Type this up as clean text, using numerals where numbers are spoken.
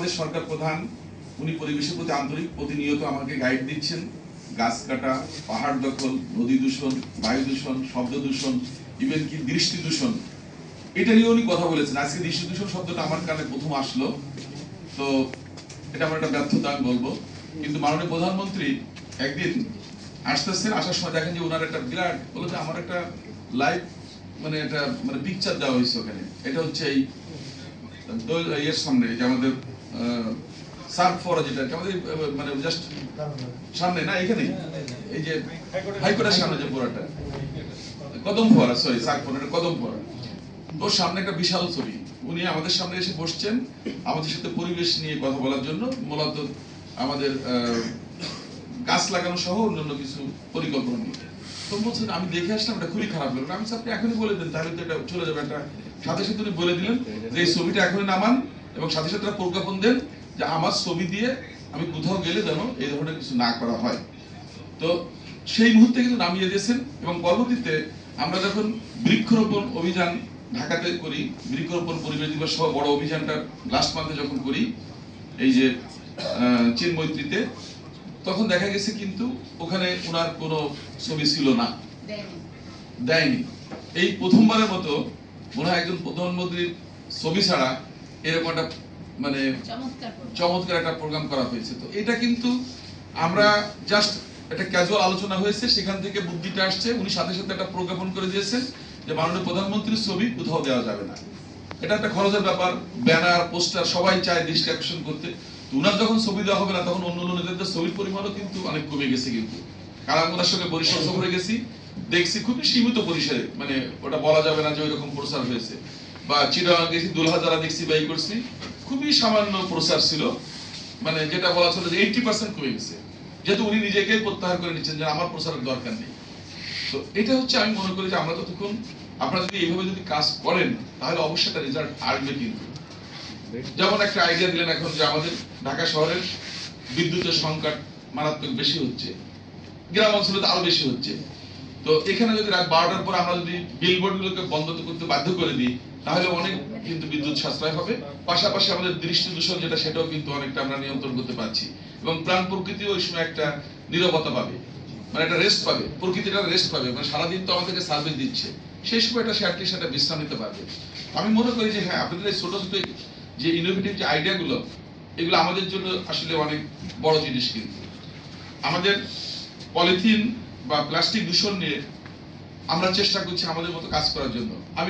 আমাদের সরকার প্রধান, উনি পরিবেশের প্রতি আন্তরিক, প্রতিনিয়ত আমাকে গাইড দিচ্ছেন। গাছ কাটা, পাহাড় দখল, নদী দূষণ, বায়ু দূষণ, শব্দ দূষণ, ইভেন কি দৃষ্টি দূষণ, এটা নিয়ে উনি কথা বলেছেন। আজকে দৃষ্টি দূষণ শব্দটা আমার কানে প্রথম আসলো, তো এটা আমার একটা ব্যর্থতা আমি বলবো। কিন্তু মাননীয় প্রধানমন্ত্রী একদিন আসতেছেন, আসার সময় দেখেন যে ওনার একটা বিরাট বলে যে আমার একটা লাইভ মানে পিকচার দেওয়া হয়েছে ওখানে। এটা হচ্ছে এই ইয়ের সামনে, যে আমাদের সার্ফ ফোয়ারা, যেটা আমাদের মানে জাস্ট সামনে না, এখানে এই যে হাইকোর্টের সামনে যে ফোয়ারাটা, কদম ফোয়ারা, সরি সার্ফ ফোয়ারা, কদম ফোয়ারা, ওর সামনে একটা বিশাল ছবি। উনি আমাদের সামনে এসে বসছেন আমাদের সাথে পরিবেশ নিয়ে কথা বলার জন্য, মূলত আমাদের গাছ লাগানো সহ অন্যান্য কিছু পরিকল্পনা নিয়ে। তো বলছেন, আমি দেখে আসলাম, এটা খুবই খারাপ লাগলো। আমি আপনি এখনই বলে দেন, তাহলে তো এটা চলে যাবে। একটা সাথে সাথে উনি বলে দিলেন যে এই ছবিটা এখনই নামান, এবং সাথে সাথে প্রজ্ঞাপন দেন যে আমার ছবি দিয়ে আমি কোথাও গেলে যেন এই ধরনের কিছু না করা হয়। তো সেই মুহূর্তে কিন্তু নামিয়ে দিয়েছেন। এবং পরবর্তীতে আমরা যখন বৃক্ষরোপণ অভিযান ঢাকাতে করি, বৃক্ষরোপণ পরিবেশ দিবস সহ বড় অভিযানটা লাস্ট মান্থে যখন করি, এই যে চিনমৈত্রীতে, তখন দেখা গেছে কিন্তু ওখানে ওনার কোনো ছবি ছিল না, দেয়নি। এই প্রথমবারের মতো মনে হয় একজন প্রধানমন্ত্রীর ছবি ছাড়া এরকম একটা মানে চমৎকার একটা প্রোগ্রাম করা হয়েছে। তো এটা কিন্তু আমরা জাস্ট একটা ক্যাজুয়াল আলোচনা হয়েছে, সেখান থেকে বুদ্ধিটা আসছে। উনি সাথে সাথে একটা প্রজ্ঞাপন করে দিয়েছেন যে মাননীয় প্রধানমন্ত্রীর ছবি কোথাও দেওয়া যাবে না। এটা একটা খরচের ব্যাপার, ব্যানার পোস্টার সবাই চায় দৃষ্টি আকর্ষণ করতে। উনার যখন ছবি দেওয়া হবে না, তখন অন্য অন্য নেতাদের ছবির পরিমাণও কিন্তু অনেক কমে গেছে। কিন্তু কারণ ওনার সঙ্গে বরিশাল সফরে গেছি, দেখছি খুবই সীমিত পরিসরে, মানে ওটা বলা যাবে না যে ওই রকম প্রচার হয়েছে। বা চিটাগাং গেছি, দুলহা যারা দেখছি বাই করছি, খুবই সামান্য প্রচার ছিল, মানে যেটা বলা ছিল যে 80% কমে গেছে, যেহেতু উনি নিজেকে প্রত্যাহার করে নিচ্ছেন যে আমার প্রচারের দরকার নেই। তো এটা হচ্ছে, আমি মনে করি যে আমরা ততক্ষণ, আপনারা যদি এইভাবে যদি কাজ করেন, তাহলে অবশ্যই একটা রেজাল্ট আসবে। কিন্তু যেমন একটা আইডিয়া দিলেন এখন, যে আমাদের ঢাকা শহরের বিদ্যুতের সংকট মারাত্মক বেশি হচ্ছে, গ্রাম অঞ্চলে তো আরো বেশি হচ্ছে। তো এখানে যদি রাত 12টার পর আমরা যদি বিলবোর্ড গুলোকে বন্ধ করতে বাধ্য করে দিই, তাহলে অনেক কিন্তু বিদ্যুৎ সাশ্রয় হবে। পাশাপাশি আমাদের দৃষ্টি দূষণ যেটা, সেটাও কিন্তু অনেকটা আমরা নিয়ন্ত্রণ করতে পারছি। এবং প্রাণ প্রকৃতিও ওই সময় একটা নীরবতা পাবে, মানে একটা রেস্ট পাবে, প্রকৃতিটা রেস্ট পাবে। মানে সারাদিন তো আমাদেরকে সার্ভিস দিচ্ছে, সেই সময়টা সে অ্যাটলিস্ট একটা বিশ্রাম নিতে পারবে। আমি মনে করি যে হ্যাঁ, আপনাদের এই ছোট ছোট যে ইনোভেটিভ যে আইডিয়াগুলো, এগুলো আমাদের জন্য আসলে অনেক বড় জিনিস। কিন্তু আমাদের পলিথিন বা প্লাস্টিক দূষণ নিয়ে আমরা চেষ্টা করছি আমাদের মতো কাজ করার জন্য। আমি